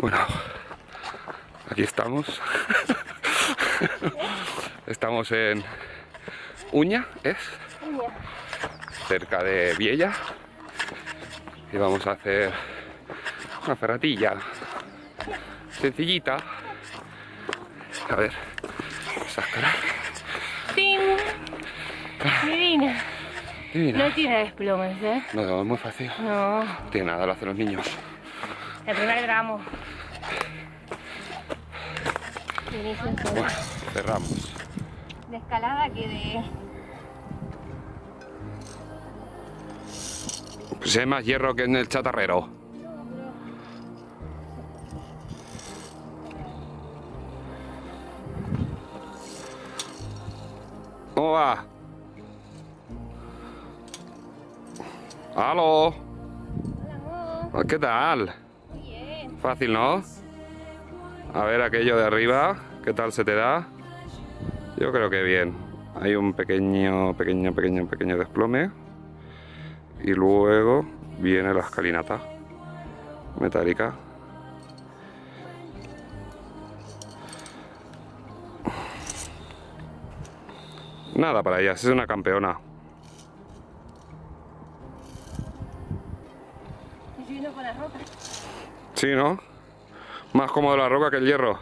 Bueno, aquí estamos. Estamos en Uña, ¿es? Uña. Cerca de Viella. Y vamos a hacer una ferratilla sencillita. A ver, sácala. ¡Ting! Divina. Divina. No tiene desplomes, ¿eh? No, es muy fácil. No. No tiene nada, lo hacen los niños. El primer tramo. Bueno, cerramos. De escalada que de... Pues hay más hierro que en el chatarrero. ¿Cómo va? ¡Aló! Hola, amor. ¿Qué tal? Muy bien. Fácil, ¿no? A ver aquello de arriba, ¿qué tal se te da? Yo creo que bien. Hay un pequeño desplome. Y luego viene la escalinata metálica. Nada para ella, es una campeona. Estoy subiendo con las rocas. Sí, ¿no? Más cómodo la roca que el hierro.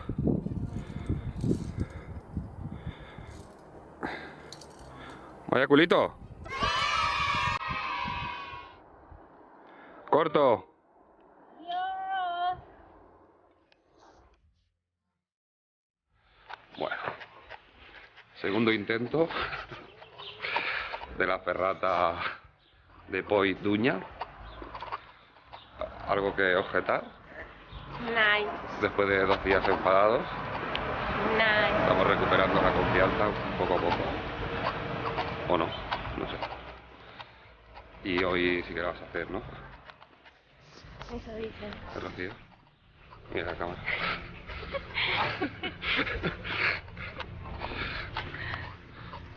Vaya culito. Corto. Dios. Bueno. Segundo intento de la ferrata de Poi d'Uña. ¿Algo que objetar? Nice. Después de 2 días enfadados, Nice. estamos recuperando la confianza poco a poco. O no, no sé. Y hoy sí que lo vas a hacer, ¿no? Eso dicen. Rocío. Mira la cámara.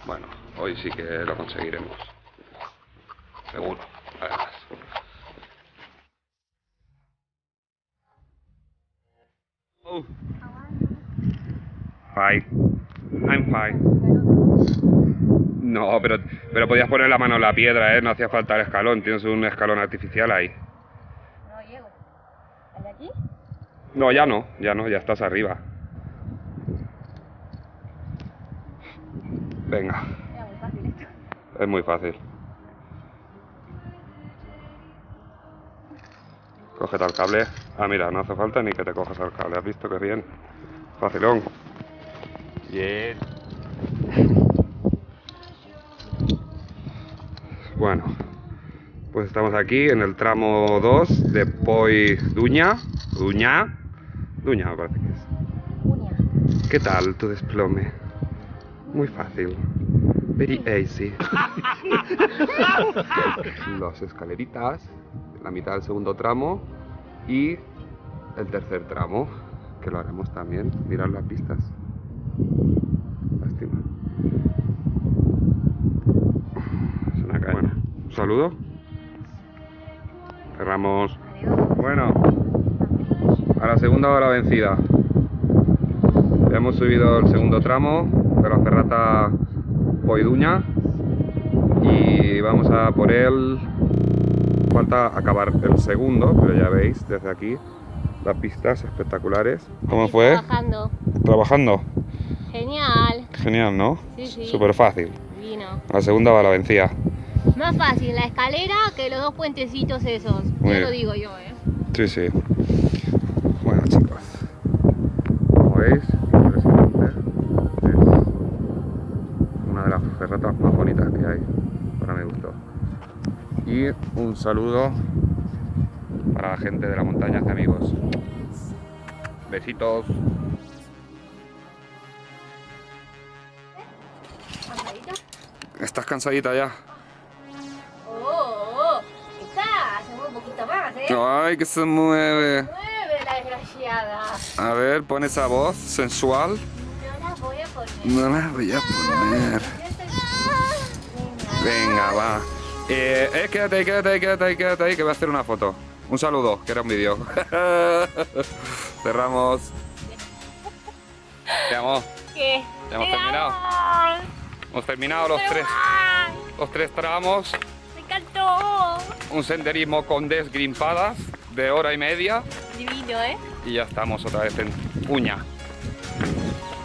Bueno, hoy sí que lo conseguiremos. Seguro, además. Oh. Fine. I'm fine. No, pero podías poner la mano en la piedra, ¿eh? No hacía falta el escalón. Tienes un escalón artificial ahí. No llego. ¿El de aquí? No, ya no, ya estás arriba. Venga, Era muy fácil esto. es muy fácil. Cógete al cable. Ah, mira, no hace falta ni que te cojas al cable. ¿Has visto que bien? Facilón. Bien. Bueno, pues estamos aquí en el tramo 2 de Poi d'Uña. Duña me parece que es. Uña. ¿Qué tal tu desplome? Muy fácil. Very easy. Las escaleritas, la mitad del segundo tramo y el tercer tramo, que lo haremos también. Mirad las pistas. Lástima. Es una caña. Bueno, un saludo. Cerramos. Adiós. Bueno, a la segunda hora vencida. Ya hemos subido el segundo tramo de la ferrata Poi d'Uña y vamos a por él. Falta acabar el segundo, pero ya veis desde aquí las pistas espectaculares. ¿Cómo Estoy fue? Trabajando. ¿Trabajando? Genial. Genial, ¿no? Sí, sí. Súper fácil. Divino. A la segunda va la vencida. Más fácil la escalera que los 2 puentecitos esos. Muy Ya bien. lo digo yo, ¿eh? Sí, sí. Bueno, chicos. Como veis, impresionante. Es una de las ferratas más bonitas que hay, para mi gusto. Y un saludo para la gente de la montaña, amigos. Besitos. ¿Cansadita? ¿Estás cansadita ya? Está, se mueve un poquito más, ¿eh? Ay, que se mueve. Mueve la desgraciada. A ver, pon esa voz sensual. No la voy a poner. No la voy a poner. Venga, va. Quédate ahí, que voy a hacer una foto. Un saludo, que era un vídeo. Cerramos. ¿Qué amor? ¿Qué? Ya hemos terminado. Hemos terminado los tres tramos. ¡Me encantó! Un senderismo con desgrimpadas de hora y media. Divino, Y ya estamos otra vez en Uña.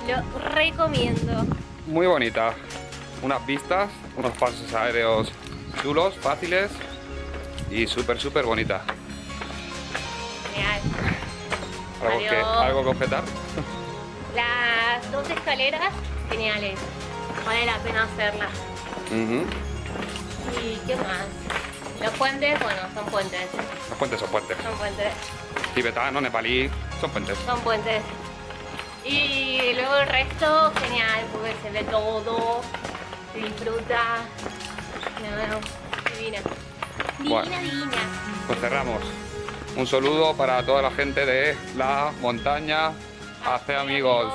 Lo recomiendo. Muy bonita. Unas vistas, unos pasos aéreos chulos, fáciles y súper bonita. Genial. ¿Algo que objetar? Las dos escaleras, geniales. Vale la pena hacerlas. ¿Y qué más? Los puentes, bueno, son puentes. Los puentes son puentes. Son puentes. Tibetano, nepalí, son puentes. Son puentes. Y luego el resto, genial, porque se ve todo, se disfruta. No, divina. Bueno. Divina. Pues cerramos. Un saludo para toda la gente de la montaña. Hace amigos.